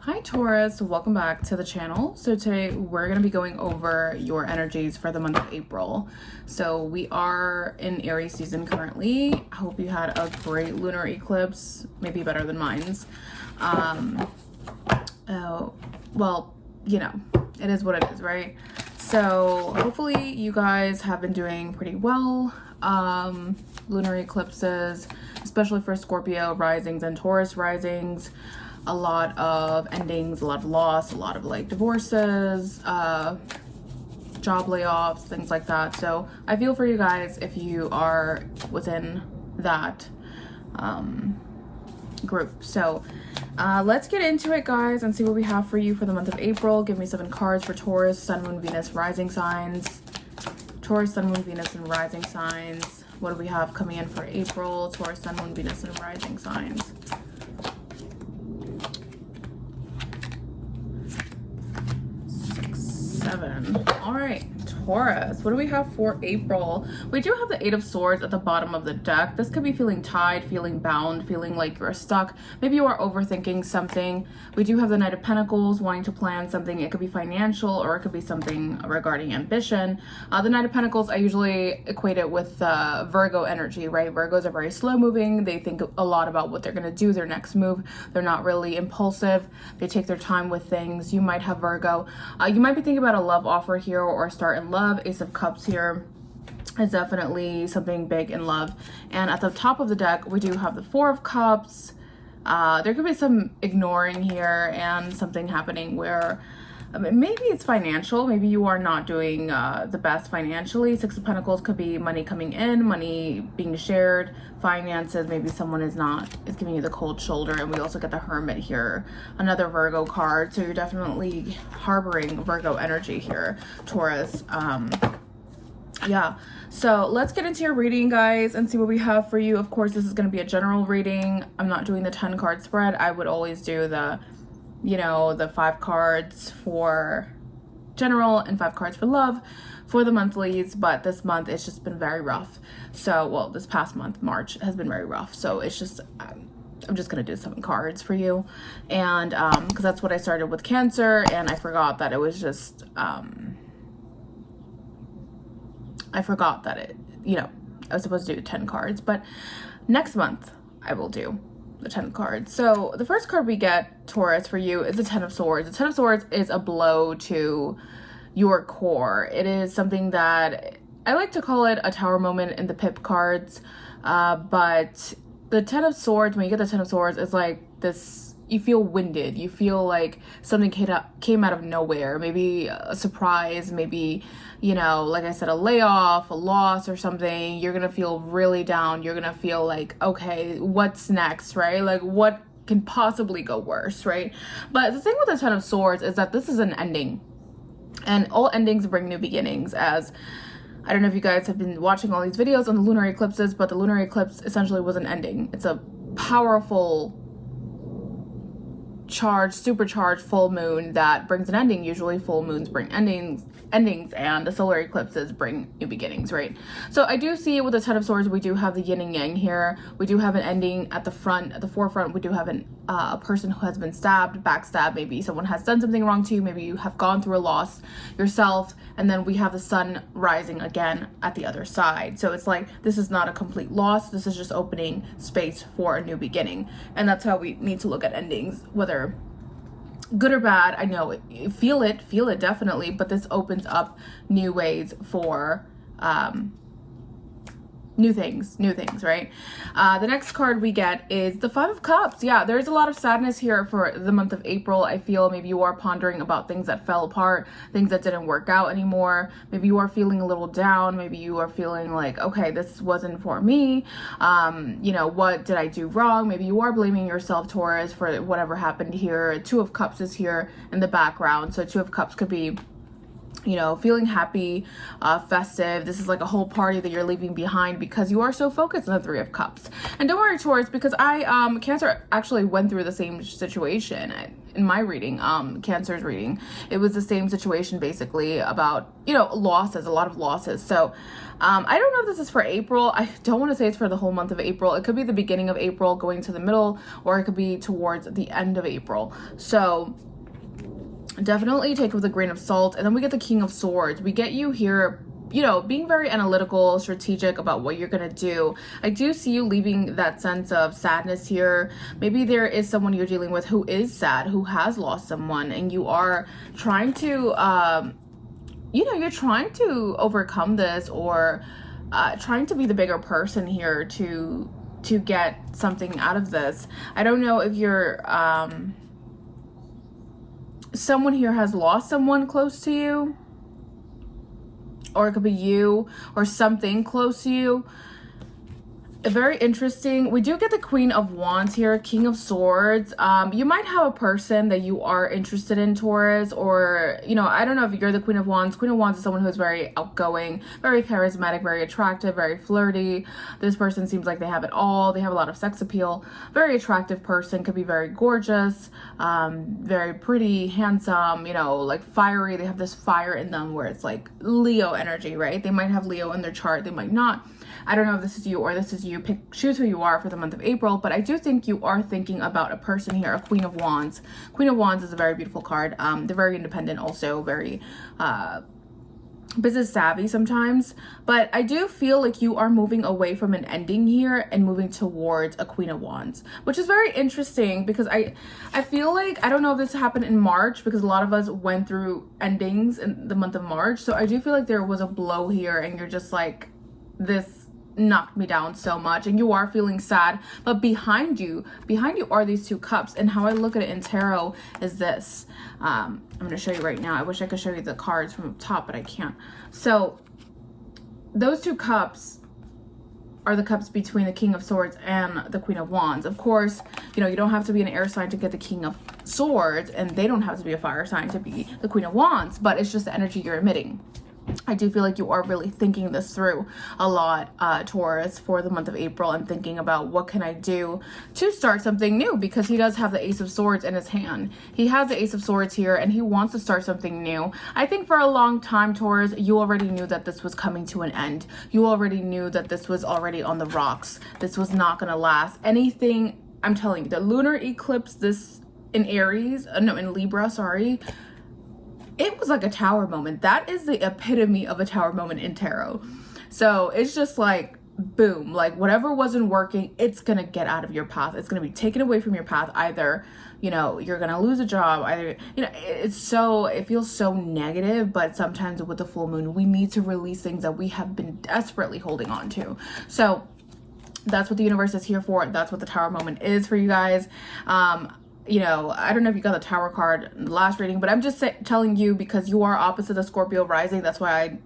Hi Taurus, welcome back to the channel. So today we're going to be going over your energies for the month of April. So we are in Aries season currently. I hope you had a great lunar eclipse, maybe better than mine's. Well, you know, it is what it is, right? So hopefully you guys have been doing pretty well. Lunar eclipses, especially for Scorpio risings and Taurus risings. A lot of endings, a lot of loss, a lot of like divorces, job layoffs, things like that. So I feel for you guys if you are within that group. So let's get into it, guys, and see what we have for you for the month of April. Give me 7 cards for Taurus, Sun, Moon, Venus, rising signs. Taurus, Sun, Moon, Venus, and rising signs. What do we have coming in for April? Taurus, Sun, Moon, Venus, and rising signs. 7. All right, Taurus, what do we have for April? We do have the 8 of Swords at the bottom of the deck. This could be feeling tied, feeling bound, feeling like you're stuck. Maybe you are overthinking something. We do have the Knight of Pentacles, wanting to plan something. It could be financial or it could be something regarding ambition. The Knight of Pentacles, I usually equate it with Virgo energy, right? Virgos are very slow moving. They think a lot about what they're going to do, their next move. They're not really impulsive. They take their time with things. You might have Virgo. You might be thinking about a love offer here or start in love. Ace of Cups here is definitely something big in love. And at the top of the deck, we do have the 4 of Cups. There could be some ignoring here and something happening where maybe it's financial. Maybe you are not doing the best financially. 6 of Pentacles could be money coming in, money being shared, finances. Maybe someone is giving you the cold shoulder. And we also get the Hermit here, another Virgo card. So you're definitely harboring Virgo energy here, Taurus. Yeah, so let's get into your reading, guys, and see what we have for you. Of course, this is going to be a general reading. I'm not doing the 10 card spread. I would always do the 5 cards for general and 5 cards for love for the monthlies, but this month it's just been very rough. So, well, this past month, March, has been very rough. So it's just, I'm just gonna do 7 cards for you. And because that's what I started with Cancer, and I forgot that it was just, I forgot that I was supposed to do 10 cards, but next month I will do the 10 cards. So the first card we get, Taurus, for you is the 10 of Swords. The 10 of Swords is a blow to your core. It is something that I like to call it a tower moment in the pip cards. But the 10 of Swords, when you get the 10 of Swords, it's like this, you feel winded. You feel like something came out of nowhere. Maybe a surprise, maybe, like I said, a layoff, a loss or something. You're going to feel really down. You're going to feel like, okay, what's next, right? Like, what can possibly go worse, right? But the thing with the 10 of Swords is that this is an ending. And all endings bring new beginnings. As I don't know if you guys have been watching all these videos on the lunar eclipses, but the lunar eclipse essentially was an ending. It's a powerful, supercharged full moon that brings an ending. Usually full moons bring endings, and the solar eclipses bring new beginnings, right? So I do see with the 10 of Swords, we do have the yin and yang here. We do have an ending at the front, at the forefront. We do have a person who has been stabbed, backstabbed. Maybe someone has done something wrong to you. Maybe you have gone through a loss yourself. And then we have the sun rising again at the other side. So it's like, this is not a complete loss. This is just opening space for a new beginning. And that's how we need to look at endings, whether good or bad. I know feel it definitely, but this opens up new ways for new things, right? The next card we get is the 5 of Cups. Yeah, there's a lot of sadness here for the month of April. I feel maybe you are pondering about things that fell apart, things that didn't work out anymore. Maybe you are feeling a little down. Maybe you are feeling like, okay, this wasn't for me. What did I do wrong? Maybe you are blaming yourself, Taurus, for whatever happened here. 2 of Cups is here in the background. So 2 of Cups could be you know, feeling happy, festive. This is like a whole party that you're leaving behind because you are so focused on the Three of Cups. And don't worry, Taurus, because Cancer actually went through the same situation in my reading, Cancer's reading. It was the same situation basically about, you know, losses, a lot of losses. So I don't know if this is for April. I don't want to say it's for the whole month of April. It could be the beginning of April going to the middle, or it could be towards the end of April. So definitely take it with a grain of salt. And then we get the King of Swords. We get you here, you know, being very analytical, strategic about what you're gonna do. I do see you leaving that sense of sadness here. Maybe there is someone you're dealing with who is sad, who has lost someone, and you are trying to you know, you're trying to overcome this, or trying to be the bigger person here to get something out of this. I don't know if you're someone here has lost someone close to you, or it could be you or something close to you. Very interesting. We do get the Queen of Wands here, King of Swords. You might have a person that you are interested in, Taurus, or, you know, I don't know if you're the Queen of Wands. Queen of Wands is someone who is very outgoing, very charismatic, very attractive, very flirty. This person seems like they have it all. They have a lot of sex appeal. Very attractive person, could be very gorgeous, very pretty, handsome, you know, like fiery. They have this fire in them where it's like Leo energy, right? They might have Leo in their chart, they might not. I don't know if this is you or this is you. Choose who you are for the month of April, but I do think you are thinking about a person here, a Queen of Wands. Queen of Wands is a very beautiful card. They're very independent, also very business savvy sometimes, but I do feel like you are moving away from an ending here and moving towards a Queen of Wands, which is very interesting because I feel like, I don't know if this happened in March, because a lot of us went through endings in the month of March. So I do feel like there was a blow here and you're just like, this knocked me down so much, and you are feeling sad. But behind you are these two cups, and how I look at it in tarot is this. I'm going to show you right now. I wish I could show you the cards from up top, but I can't. So those two cups are the cups between the King of Swords and the Queen of Wands. Of course, you know, you don't have to be an air sign to get the King of Swords, and they don't have to be a fire sign to be the Queen of Wands, but it's just the energy you're emitting. I do feel like you are really thinking this through a lot, Taurus, for the month of April, and thinking about what can I do to start something new, because he does have the Ace of Swords in his hand. He has the Ace of Swords here and he wants to start something new. I think for a long time, Taurus, you already knew that this was coming to an end. You already knew that this was already on the rocks. This was not going to last. Anything, I'm telling you, the lunar eclipse this in Aries, no, in Libra, sorry, it was like a tower moment. That is the epitome of a tower moment in tarot. So it's just like, boom, like whatever wasn't working, it's gonna get out of your path. It's gonna be taken away from your path. Either, you know, you're gonna lose a job, either, you know, it feels so negative. But sometimes with the full moon, we need to release things that we have been desperately holding on to. So that's what the universe is here for. That's what the tower moment is for you guys. You know, I don't know if you got the Tower card in the last reading, but I'm just telling you, because you are opposite the Scorpio rising. That's why I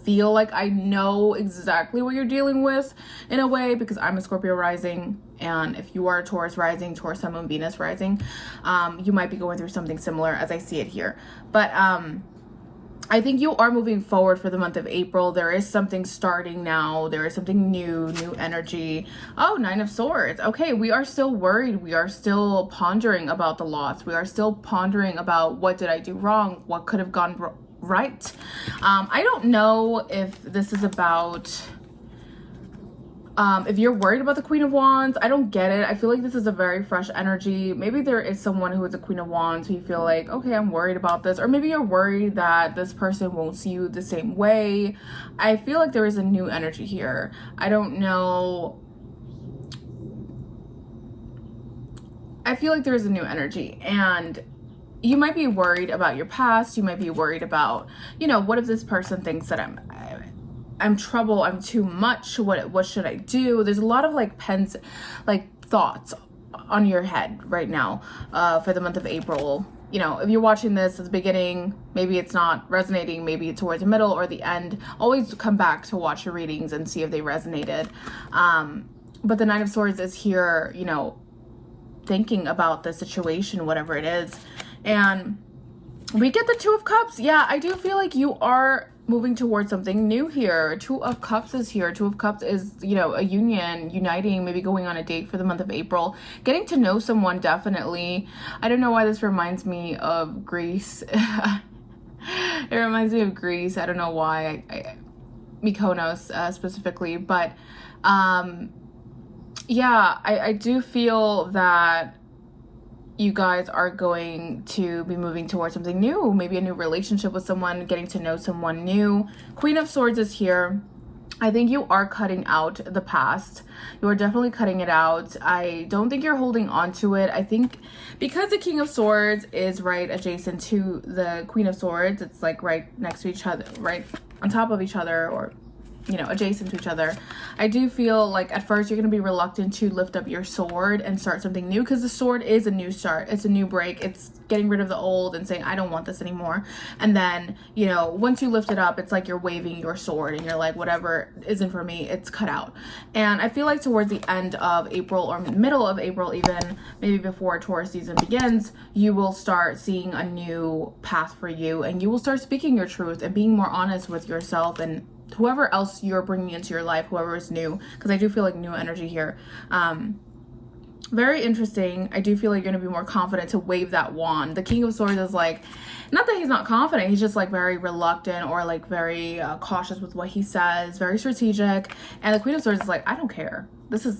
feel like I know exactly what you're dealing with in a way, because I'm a Scorpio rising. And if you are a Taurus rising, Taurus Sun, Moon, Venus rising, you might be going through something similar as I see it here. But I think you are moving forward for the month of April. There is something starting now. There is something new energy. Oh, Nine of Swords. Okay, we are still worried. We are still pondering about the loss. We are still pondering about, what did I do wrong? What could have gone right? I don't know if this is about, if you're worried about the Queen of Wands. I don't get it. I feel like this is a very fresh energy. Maybe there is someone who is a Queen of Wands who you feel like, okay, I'm worried about this. Or maybe you're worried that this person won't see you the same way. I feel like there is a new energy here. I don't know. I feel like there is a new energy, and you might be worried about your past. You might be worried about, you know, what if this person thinks that I'm trouble, I'm too much, what should I do? There's a lot of like thoughts on your head right now for the month of April. You know, if you're watching this at the beginning, maybe it's not resonating, maybe it's towards the middle or the end. Always come back to watch your readings and see if they resonated. But the Nine of Swords is here, you know, thinking about the situation, whatever it is. And We get the Two of Cups. Yeah, I do feel like you are moving towards something new here. Two of Cups is here. Two of Cups is, you know, a union, uniting, maybe going on a date for the month of April. Getting to know someone, definitely. I don't know why this reminds me of Greece. It reminds me of Greece. I don't know why. Mykonos specifically. But, yeah, I do feel that you guys are going to be moving towards something new, maybe a new relationship with someone, getting to know someone new. Queen of Swords is here. I think you are cutting out the past. You are definitely cutting it out. I don't think you're holding on to it. I think because the King of Swords is right adjacent to the Queen of Swords, it's like right next to each other, right on top of each other, or you know, adjacent to each other. I do feel like at first you're going to be reluctant to lift up your sword and start something new, because the sword is a new start. It's a new break. It's getting rid of the old and saying, I don't want this anymore. And then, you know, once you lift it up, it's like you're waving your sword and you're like, whatever isn't for me, it's cut out. And I feel like towards the end of April, or middle of April even, maybe before Taurus season begins, you will start seeing a new path for you, and you will start speaking your truth and being more honest with yourself and whoever else you're bringing into your life, whoever is new, because I do feel like new energy here. Very interesting. I do feel like you're going to be more confident to wave that wand. The King of Swords is like, not that he's not confident, he's just like very reluctant, or like very cautious with what he says, very strategic. And the Queen of Swords is like, I don't care. This is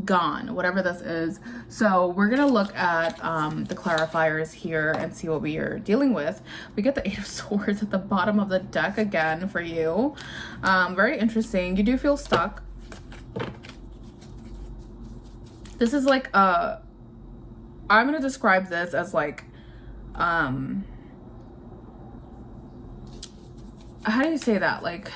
gone, whatever this is. So we're gonna look at the clarifiers here and see what we are dealing with. We get the Eight of Swords at the bottom of the deck again for you. Very interesting. You do feel stuck. This is like I'm gonna describe this as like how do you say that, like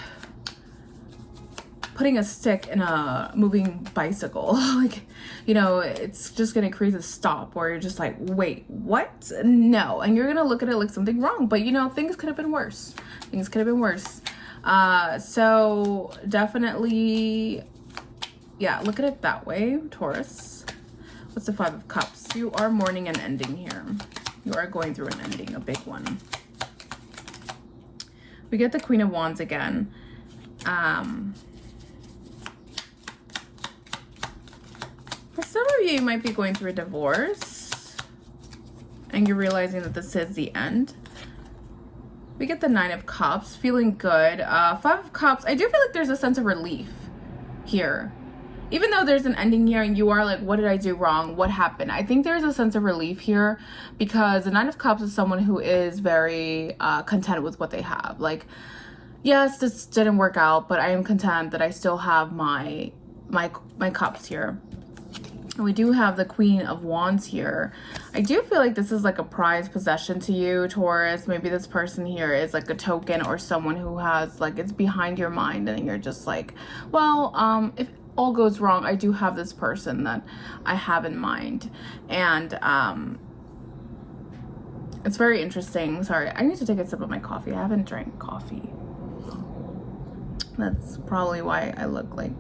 putting a stick in a moving bicycle. Like, you know, it's just gonna create a stop where you're just like, wait, what? No. And you're gonna look at it like something wrong, but you know, things could have been worse. Things could have been worse. So definitely, yeah, look at it that way, Taurus. What's the Five of Cups? You are mourning an ending here. You are going through an ending, a big one. We get the Queen of Wands again. For some of you, you might be going through a divorce and you're realizing that this is the end. We get the Nine of Cups, feeling good. Five of Cups, I do feel like there's a sense of relief here. Even though there's an ending here and you are like, what did I do wrong? What happened? I think there's a sense of relief here, because the Nine of Cups is someone who is very content with what they have. Like, yes, this didn't work out, but I am content that I still have my cups here. We do have the Queen of Wands here. I do feel like this is like a prized possession to you, Taurus. Maybe this person here is like a token, or someone who has like, it's behind your mind and you're just like, well, if all goes wrong, I do have this person that I have in mind. And it's very interesting. Sorry, I need to take a sip of my coffee. I haven't drank coffee. That's probably why I look like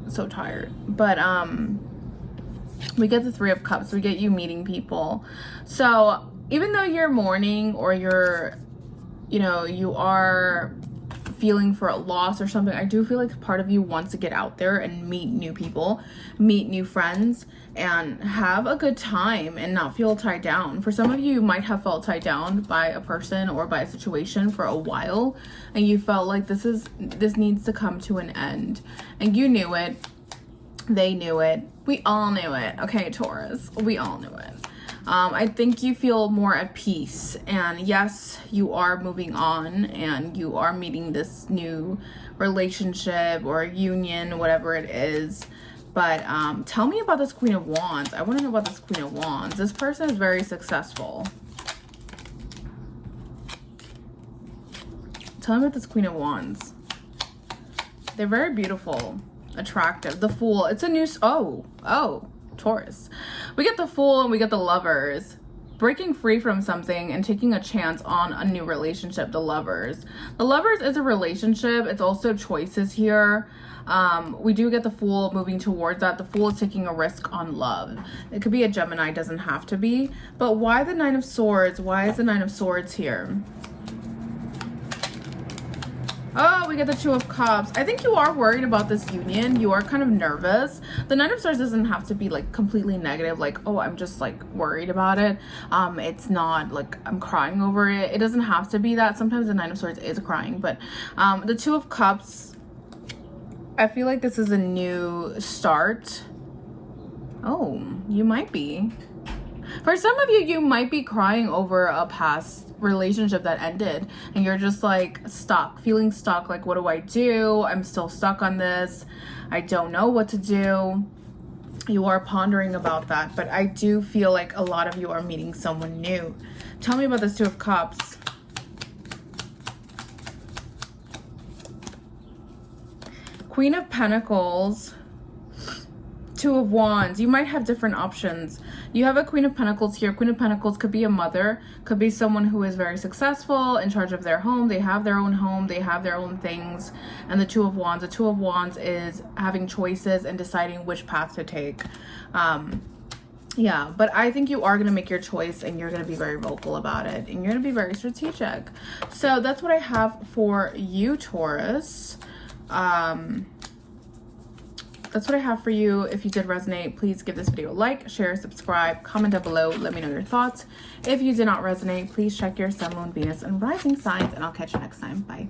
so tired. But we get the Three of Cups. We get you meeting people. So even though you're mourning, or you're, you know, you are feeling for a loss or something, I do feel like part of you wants to get out there and meet new people, meet new friends, and have a good time and not feel tied down. For some of you, you might have felt tied down by a person or by a situation for a while, and you felt like this needs to come to an end. And you knew it. They knew it. We all knew it. Okay, Taurus, we all knew it. I think you feel more at peace, and yes, you are moving on and you are meeting this new relationship or union, whatever it is. But tell me about this Queen of Wands. I want to know about this Queen of Wands. This person is very successful. Tell me about this Queen of Wands. They're very beautiful, attractive. The Fool. It's a new... Oh, Taurus. We get the Fool and we get the Lovers. breaking free from something and taking a chance on a new relationship. The Lovers. The Lovers is a relationship. It's also choices here. We do get the Fool moving towards that. The Fool is taking a risk on love. It could be a Gemini, doesn't have to be. But why the Nine of Swords? Why is the Nine of Swords here? Oh, we get the Two of Cups. I think you are worried about this union. You are kind of nervous. The Nine of Swords doesn't have to be like completely negative, like, oh, I'm just like worried about it. It's not like I'm crying over it. It doesn't have to be that. Sometimes the Nine of Swords is crying, but the Two of Cups, I feel like this is a new start. Oh, you might be. For some of you, you might be crying over a past relationship that ended and you're just like stuck, feeling stuck. Like, what do I do? I'm still stuck on this. I don't know what to do. You are pondering about that, but I do feel like a lot of you are meeting someone new. Tell me about this Two of Cups. Queen of Pentacles, Two of Wands. You might have different options. You have a Queen of Pentacles here. Queen of Pentacles could be a mother, could be someone who is very successful, in charge of their home. They have their own home, they have their own things. And the Two of Wands. The Two of Wands is having choices and deciding which path to take. Yeah, but I think you are going to make your choice and you're going to be very vocal about it. And you're going to be very strategic. So that's what I have for you, Taurus. That's what I have for you. If you did resonate, please give this video a like, share, subscribe, comment down below. Let me know your thoughts. If you did not resonate, please check your Sun, Moon, Venus, and Rising signs, and I'll catch you next time. Bye.